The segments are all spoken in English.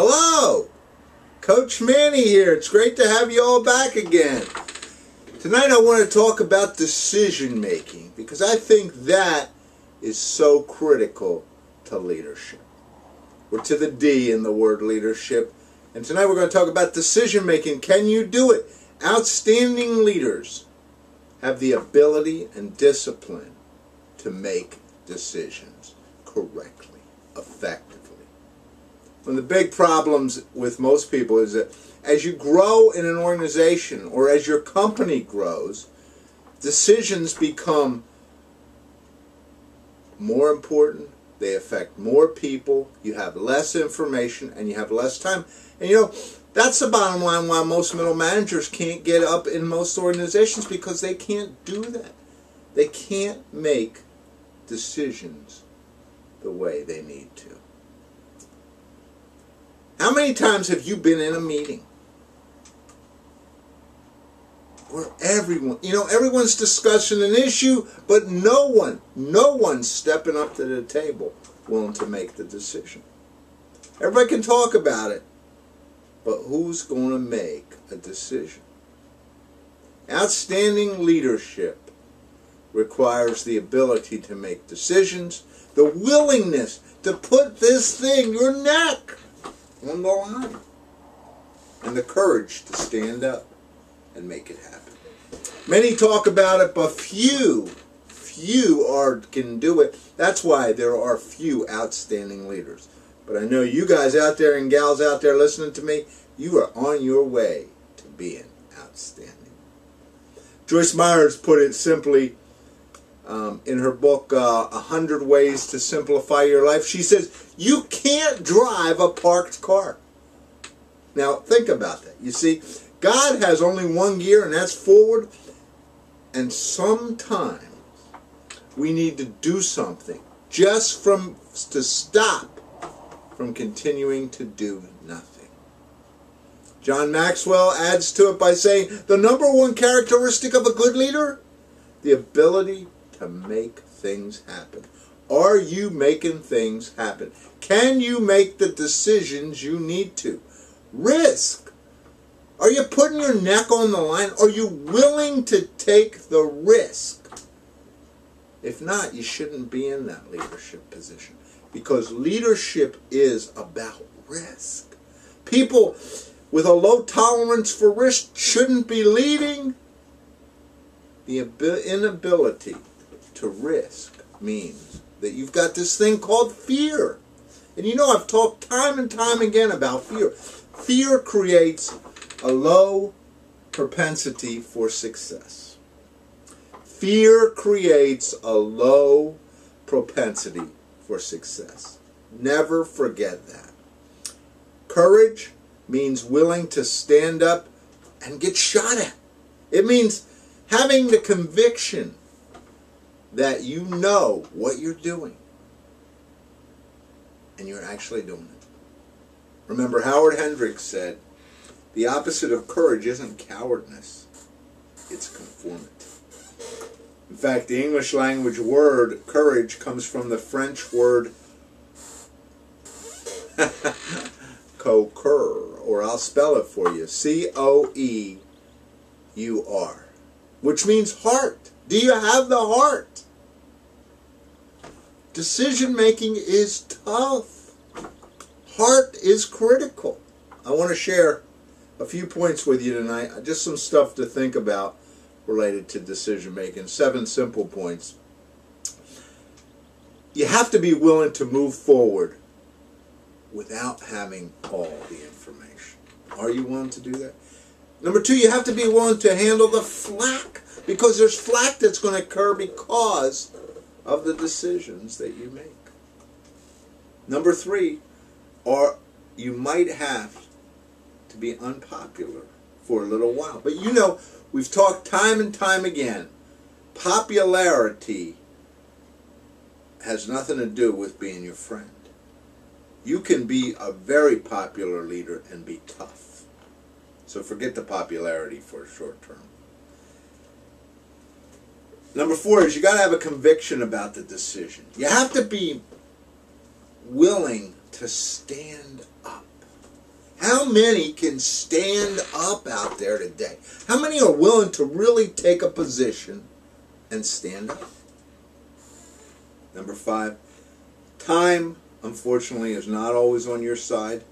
Hello, Coach Manny here. It's great to have you all back again. Tonight I want to talk about decision making because I think that is so critical to leadership. We're to the D in the word leadership. And tonight we're going to talk about decision making. Can you do it? Outstanding leaders have the ability and discipline to make decisions correctly, effectively. One of the big problems with most people is that as you grow in an organization or as your company grows, decisions become more important. They affect more people. You have less information and you have less time. And that's the bottom line why most middle managers can't get up in most organizations, because they can't do that. They can't make decisions the way they need to. How many times have you been in a meeting where everyone's discussing an issue, but no one's stepping up to the table willing to make the decision? Everybody can talk about it, but who's going to make a decision? Outstanding leadership requires the ability to make decisions, the willingness to put this thing, your neck, on the line, and the courage to stand up and make it happen. Many talk about it, but few can do it. That's why there are few outstanding leaders. But I know you guys out there and gals out there listening to me, you are on your way to being outstanding. Joyce Myers put it simply in her book, 100 Ways to Simplify Your Life. She says, you can't drive a parked car. Now, think about that. You see, God has only one gear, and that's forward. And sometimes we need to do something just to stop from continuing to do nothing. John Maxwell adds to it by saying, the number one characteristic of a good leader, the ability to make things happen. Are you making things happen? Can you make the decisions you need to? Risk. Are you putting your neck on the line? Are you willing to take the risk? If not, you shouldn't be in that leadership position, because leadership is about risk. People with a low tolerance for risk shouldn't be leading. The inability to risk means that you've got this thing called fear. And I've talked time and time again about fear. Fear creates a low propensity for success. Fear creates a low propensity for success. Never forget that. Courage means willing to stand up and get shot at. It means having the conviction that you know what you're doing and you're actually doing it. Remember, Howard Hendricks said, the opposite of courage isn't cowardness, it's conformity. In fact, the English language word courage comes from the French word coeur, or I'll spell it for you, C-O-E-U-R, which means heart. Do you have the heart? Decision making is tough. Heart is critical. I want to share a few points with you tonight, just some stuff to think about related to decision making. 7 simple points. You have to be willing to move forward without having all the information. Are you willing to do that? Number 2, you have to be willing to handle the flack, because there's flack that's going to occur because of the decisions that you make. Number 3, you might have to be unpopular for a little while. But we've talked time and time again, popularity has nothing to do with being your friend. You can be a very popular leader and be tough. So forget the popularity for a short term. Number 4 is you got to have a conviction about the decision. You have to be willing to stand up. How many can stand up out there today? How many are willing to really take a position and stand up? Number 5, time, unfortunately, is not always on your side.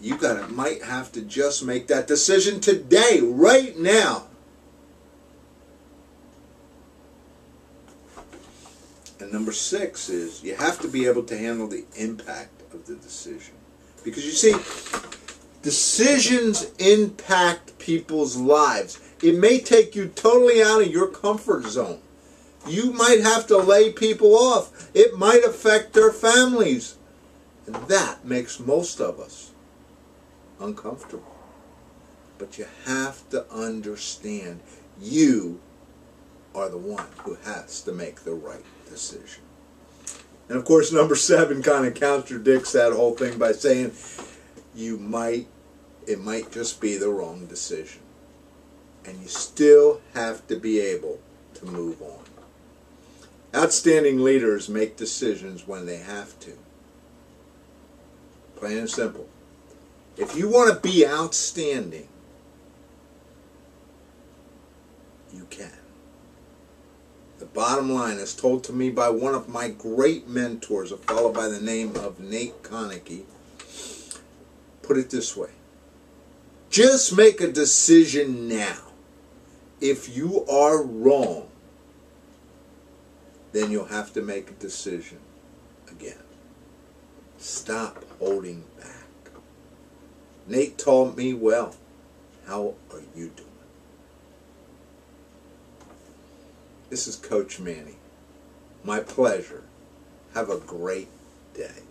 You might have to just make that decision today, right now. And number 6 is you have to be able to handle the impact of the decision. Because you see, decisions impact people's lives. It may take you totally out of your comfort zone. You might have to lay people off. It might affect their families. And that makes most of us uncomfortable. But you have to understand you are the one who has to make the right decision. And of course, number 7 kind of contradicts that whole thing by saying it might just be the wrong decision. And you still have to be able to move on. Outstanding leaders make decisions when they have to. Plain and simple. If you want to be outstanding, you can. The bottom line is told to me by one of my great mentors, a fellow by the name of Nate Connicky. Put it this way. Just make a decision now. If you are wrong, then you'll have to make a decision again. Stop holding back. Nate taught me well. How are you doing? This is Coach Manny. My pleasure. Have a great day.